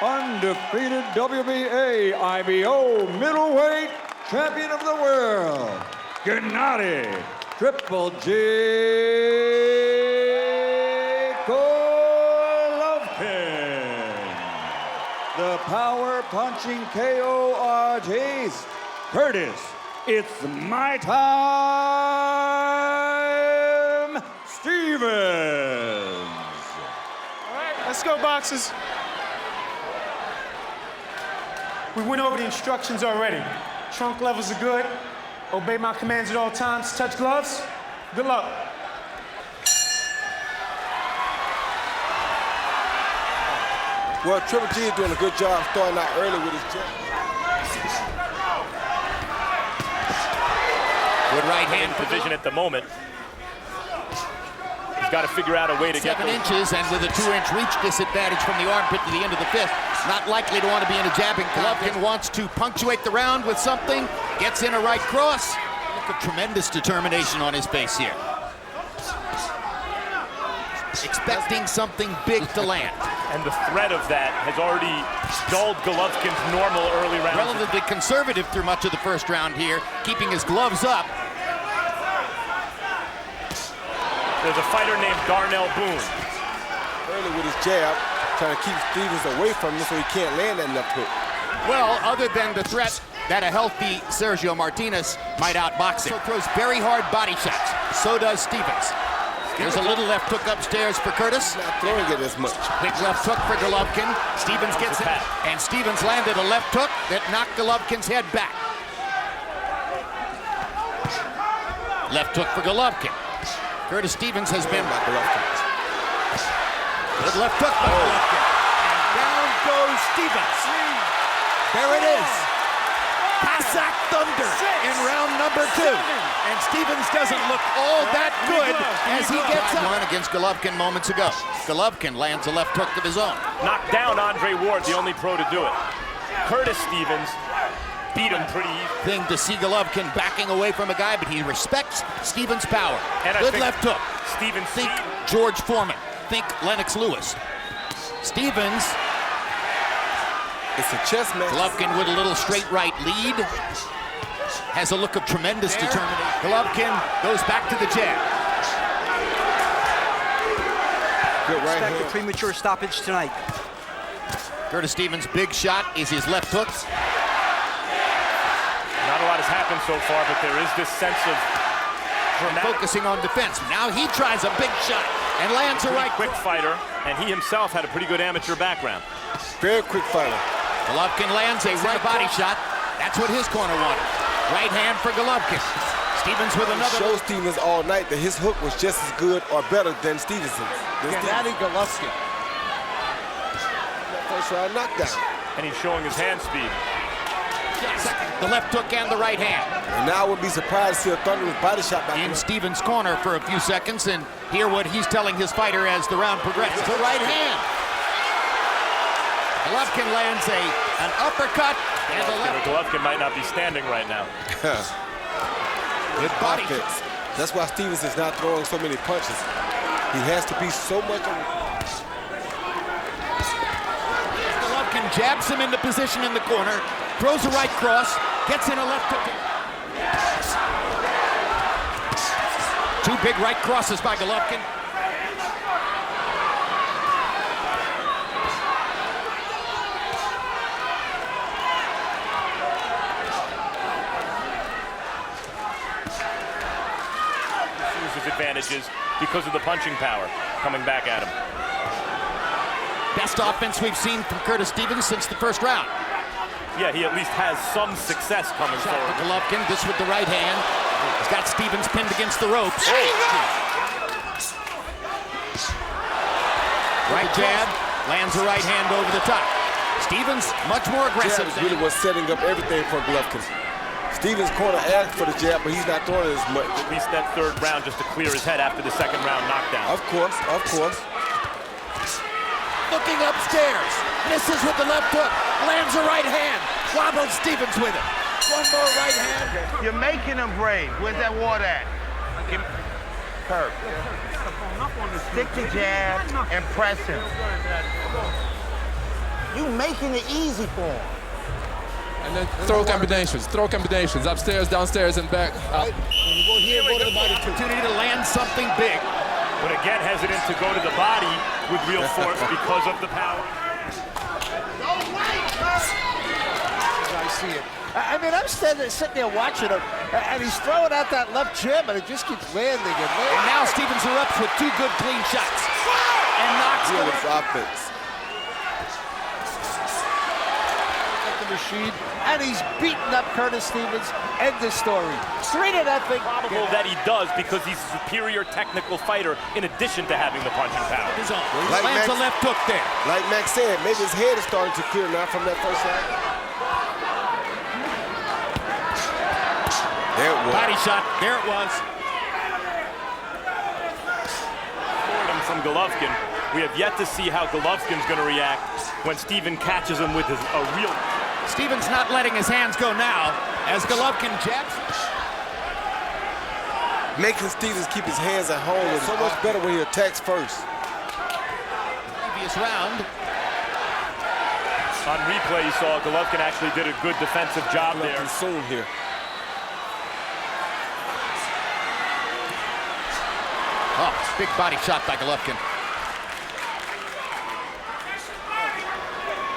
undefeated WBA IBO middleweight champion of the world, Gennady Triple G Golovkin. The power punching KO artist, Curtis, it's my time, Stevens. All right, let's go, boxers. We went over the instructions already. Trunk levels are good. Obey my commands at all times. Touch gloves. Good luck. Well, Triple G is doing a good job starting out early with his jab. Good right hand position at the moment. He's got to figure out a way to get 7 inches, and with a 2-inch reach disadvantage from the armpit to the end of the fifth. Not likely to want to be in a jabbing. Golovkin wants to punctuate the round with something. Gets in a right cross. Look at tremendous determination on his face here. Expecting something big to land. And the threat of that has already dulled Golovkin's normal early rounds. Relatively conservative through much of the first round here, keeping his gloves up. There's a fighter named Darnell Boone. Early with his jab, trying to keep Stevens away from him so he can't land that left hook. Well, other than the threat that a healthy Sergio Martinez might outbox him. Throws very hard body shots. So does Stevens. There's a little left hook upstairs for Curtis. Not throwing it as much. Big left hook for Golovkin. Stevens gets it, and Stevens landed a left hook that knocked Golovkin's head back. Left hook for Golovkin. Curtis Stevens has been by Golovkin. Good left hook by Golovkin. And down goes Stevens. There it is. Kazakh Thunder in round number 2. And Stevens doesn't look all that good as he gets up. One against Golovkin moments ago. Golovkin lands a left hook of his own. Knocked down Andre Ward, the only pro to do it. Curtis Stevens beat him pretty easy. Thing to see Golovkin backing away from a guy, but he respects Stevens' power. And good left hook. Stevens think George Foreman. Think Lennox Lewis. Stevens. It's a chess match. Golovkin with a little straight right lead. Has a look of tremendous determination. Golovkin goes back to the jab. Good right hand. Expect a premature stoppage tonight. Curtis Stevens' big shot is his left hook. Not a lot has happened so far, but there is this sense of focusing on defense. Now he tries a big shot and lands a right. Quick fighter, and he himself had a pretty good amateur background. Very quick fighter. Golovkin lands a right body shot. That's what his corner wanted. Right hand for Golovkin. Stevens with another. Showed Stevens all night that his hook was just as good or better than Stevenson's. Gennady Golovkin. First round knockdown. And he's showing his hand speed. The left hook and the right hand. And now I would be surprised to see a thunderous body shot back in Stevens' corner for a few seconds and hear what he's telling his fighter as the round progresses. The right hand. Golovkin lands an uppercut and a left. Golovkin might not be standing right now. Good body. That's why Stevens is not throwing so many punches. He has to be so much. Golovkin jabs him into position in the corner, throws a right cross, gets in a left hook. 2 big right crosses by Golovkin. Advantages because of the punching power coming back at him. Best offense we've seen from Curtis Stevens since the first round. Yeah, he at least has some success coming Shot forward. for Golovkin, this with the right hand. He's got Stevens pinned against the ropes. Right jab, lands a right hand over the top. Stevens much more aggressive. Jab really was setting up everything for Golovkin. Stevens' corner asked for the jab, but he's not throwing it as much. At least that third round just to clear his head after the second round knockdown. Of course, of course. Looking upstairs, misses with the left hook, lands a right hand, wobbles Stevens with it. One more right hand. You're making him brave. Where's that water at? Curve. Stick the jab and press him. You making it easy for him. And then throw combinations, upstairs, downstairs, and back. When you go here, go to the body. Opportunity to land something big. But again, hesitant to go to the body with real force because of the power. I see it. I mean, I'm sitting there watching him, and he's throwing out that left jab, and it just keeps landing and landing. And now Stevens erupts with 2 good clean shots. And knocks Deal the with offense. Machine, and he's beating up Curtis Stevens. End the story. 3-0. Probable that he does because he's a superior technical fighter in addition to having the punching power. Like Lands a Max- left hook there. Like Max said, maybe his head is starting to clear now from that first shot. There it was. Body shot. There it was. From Golovkin. We have yet to see how Golovkin's going to react when Steven catches him with a real... Stevens not letting his hands go now as Golovkin jabs. Making Stevens keep his hands at home is so much better when he attacks first. Previous round. On replay, you saw Golovkin actually did a good defensive job there. Soon here. Oh, big body shot by Golovkin.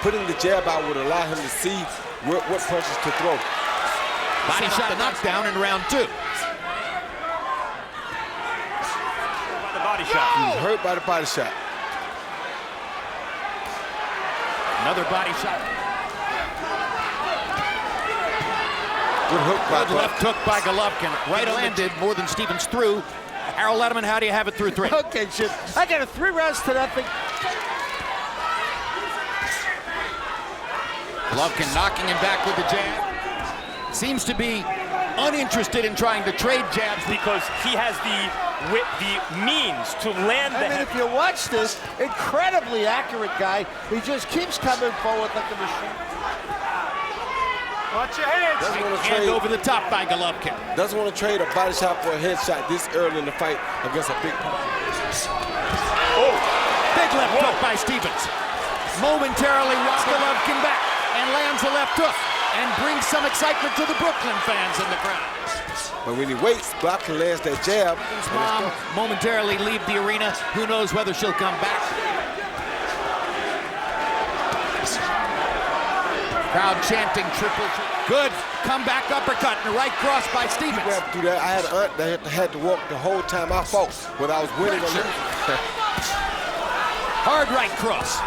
Putting the jab out would allow him to see what punches to throw. Body shot knockdown in round 2. The body shot. He was hurt by the body shot. Another body shot. Good hook by Good left hook by Golovkin. Right landed more than Stevens threw. Harold Letterman, how do you have it through 3? Okay, Jim. I got it 3 rounds to nothing. Golovkin knocking him back with the jab. Seems to be uninterested in trying to trade jabs because he has the means to land the I mean, if you watch this, incredibly accurate guy. He just keeps coming forward like a machine. Watch your hands. Doesn't want to hand trade. over the top by Golovkin. Doesn't want to trade a body shot for a headshot this early in the fight against a big punch. Oh, big left hook by Stevens. Momentarily rocks Golovkin back and lands a left hook and brings some excitement to the Brooklyn fans in the crowd. But when he waits, Golovkin lands that jab. His mom momentarily leave the arena. Who knows whether she'll come back. Crowd chanting triple. Good comeback uppercut and a right cross by Stevens. You have to do that. I had an aunt that had to walk the whole time I fought, whether I was winning or losing. Hard right cross.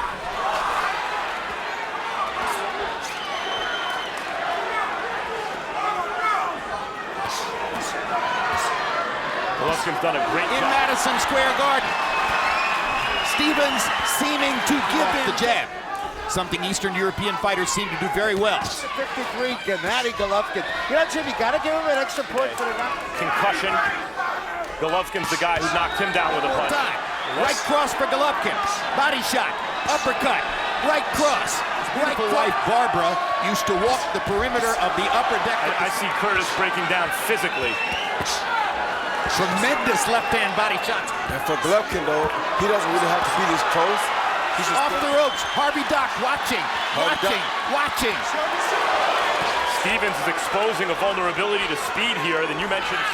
Golovkin's done a great In job. Madison Square Garden. Stevens seeming to give in the jab. Something Eastern European fighters seem to do very well. 53, Gennady Golovkin. You know, Jim, you got to give him an extra point for the knock. Concussion. Golovkin's the guy who knocked him down with a punch. Time. Right cross for Golovkin. Body shot. Uppercut. Right cross. Right wife Barbara used to walk the perimeter of the upper deck. I see Curtis breaking down physically. Tremendous left-hand body shots. And for Golovkin, though, he doesn't really have to be this close. He's just Off the ropes. Harvey Doc watching. Watching. Stevens is exposing a vulnerability to speed here. Then you mentioned.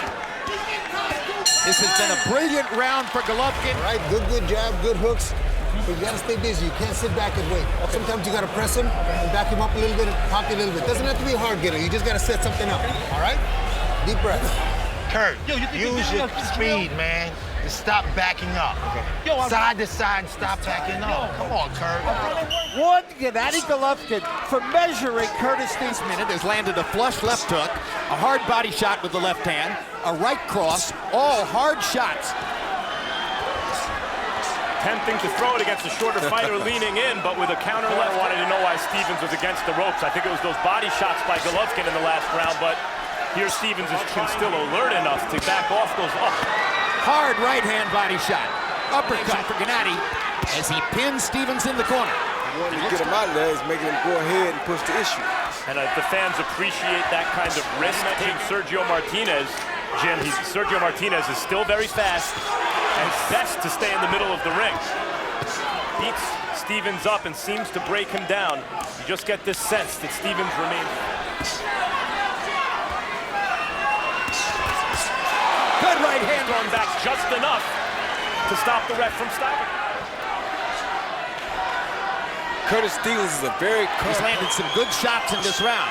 This has been a brilliant round for Golovkin. Right, good jab, good hooks. But you gotta stay busy. You can't sit back and wait. Sometimes you gotta press him and back him up a little bit, pop you a little bit. Doesn't have to be a hard getter. You just gotta set something up. All right? Deep breath. Kurt, use your speed, man. And stop backing up. Okay. Side to side, stop backing up. Come on, Kurt. One, Gennady Golovkin for measuring Curtis Stevens. Minute has landed a flush left hook, a hard body shot with the left hand, a right cross, all hard shots. Attempting to throw it against a shorter fighter leaning in, but with a counter left. Wanted to know why Stevens was against the ropes. I think it was those body shots by Golovkin in the last round, but here Stevens is still alert enough to back off those up. Hard right hand body shot. Uppercut for Gennady as he pins Stevens in the corner. wanting to get him out of there, is making him go ahead and push the issue. And the fans appreciate that kind of risk. Taking Sergio Martinez, Jim, Sergio Martinez is still very fast and best to stay in the middle of the ring. Beats Stevens up and seems to break him down. You just get this sense that Stevens remains. Good right hand. Thrown back just enough to stop the ref from stopping. Curtis Stevens is a very... He's landed some good shots in this round.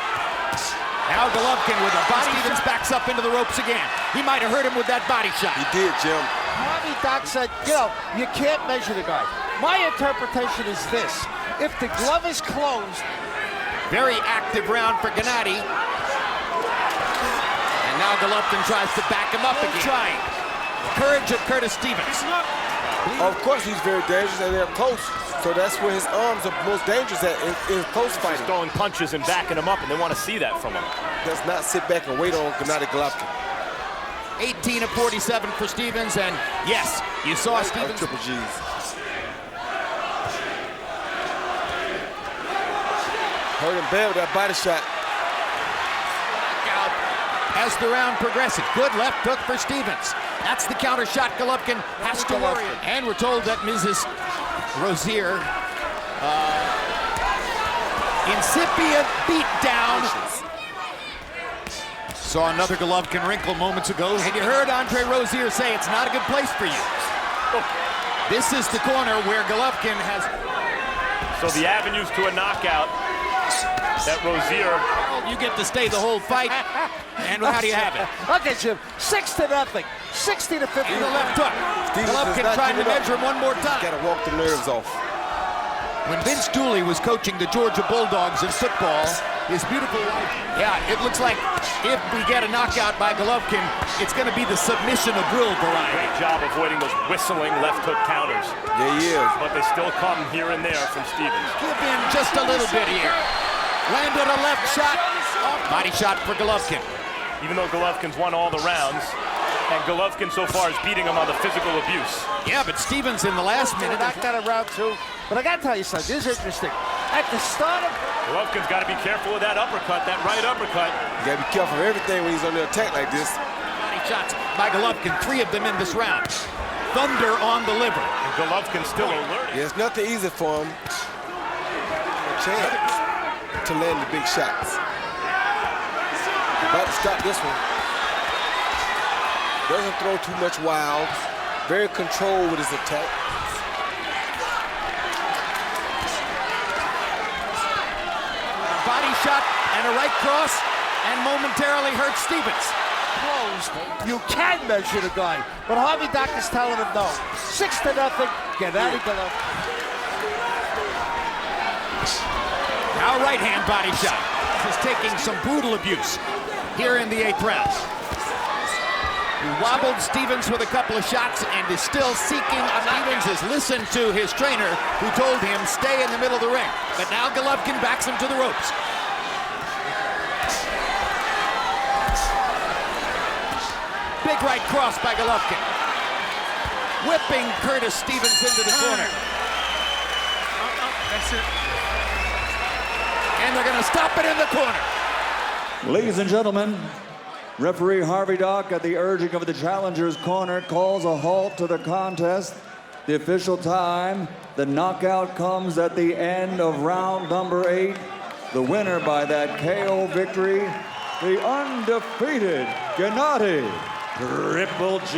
Now Golovkin with a body. Stevens backs up into the ropes again. He might have hurt him with that body shot. He did, Jim. Harvey Doc said, you know, you can't measure the guy. My interpretation is this. If the glove is closed... Very active round for Gennady. And now Golovkin tries to back him up again. Trying. Courage of Curtis Stevens. Of course, he's very dangerous, and they're close. So that's where his arms are most dangerous at, in close fighting. He's throwing punches and backing him up, and they want to see that from him. Does not sit back and wait on Gennady Golovkin. 18 of 47 for Stevens, and yes, you saw Stevens. Triple G's. Hurt him bad with that body shot. Knockout as the round progresses. Good left hook for Stevens. That's the counter shot Golovkin has to worry. And we're told that Mrs. Rozier, incipient beatdown. Saw another Golovkin wrinkle moments ago. And you heard Andre Rozier say it's not a good place for you. This is the corner where Golovkin has... So the avenues to a knockout that Rozier... You get to stay the whole fight. And how do you have it? Okay, Jim, 6-0. 60 to 50. And the left hook. Golovkin trying to measure him one more time. Got to walk the nerves off. When Vince Dooley was coaching the Georgia Bulldogs in football, his beautiful wife... Yeah, it looks like if we get a knockout by Golovkin, it's going to be the submission of will variety. Great job avoiding those whistling left hook counters. Yeah, he is. But they still come here and there from Stevens. Give in just a little bit here. Landed a left shot. Body shot for Golovkin. Even though Golovkin's won all the rounds, and Golovkin so far is beating him on the physical abuse. Yeah, but Stevens in the last minute... Knocked out of round 2. But I got to tell you something. This is interesting. At the start of... Golovkin's got to be careful with that uppercut, that right uppercut. You got to be careful of everything when he's on the attack like this. Body shots by Golovkin, 3 of them in this round. Thunder on the liver. And Golovkin's still alerted. Yeah, it's nothing easy for him. A chance to land the big shots. About to stop this one. Doesn't throw too much wild. Very controlled with his attack. Body shot and a right cross and momentarily hurt Stevens. Closed. You can measure the guy. But Harvey Doc is telling him no. 6-0. Gennady Golovkin. Now right hand body shot. He's taking some brutal abuse here in the 8th round. He wobbled Stevens with a couple of shots and is still seeking. Stevens has listened to his trainer who told him stay in the middle of the ring. But now Golovkin backs him to the ropes. Big right cross by Golovkin. Whipping Curtis Stevens into the corner. That's it. And they're going to stop it in the corner. Ladies and gentlemen, referee Harvey Doc, at the urging of the challenger's corner, calls a halt to the contest. The official time, the knockout comes at the end of round number 8. The winner by that KO victory, the undefeated Gennady Triple G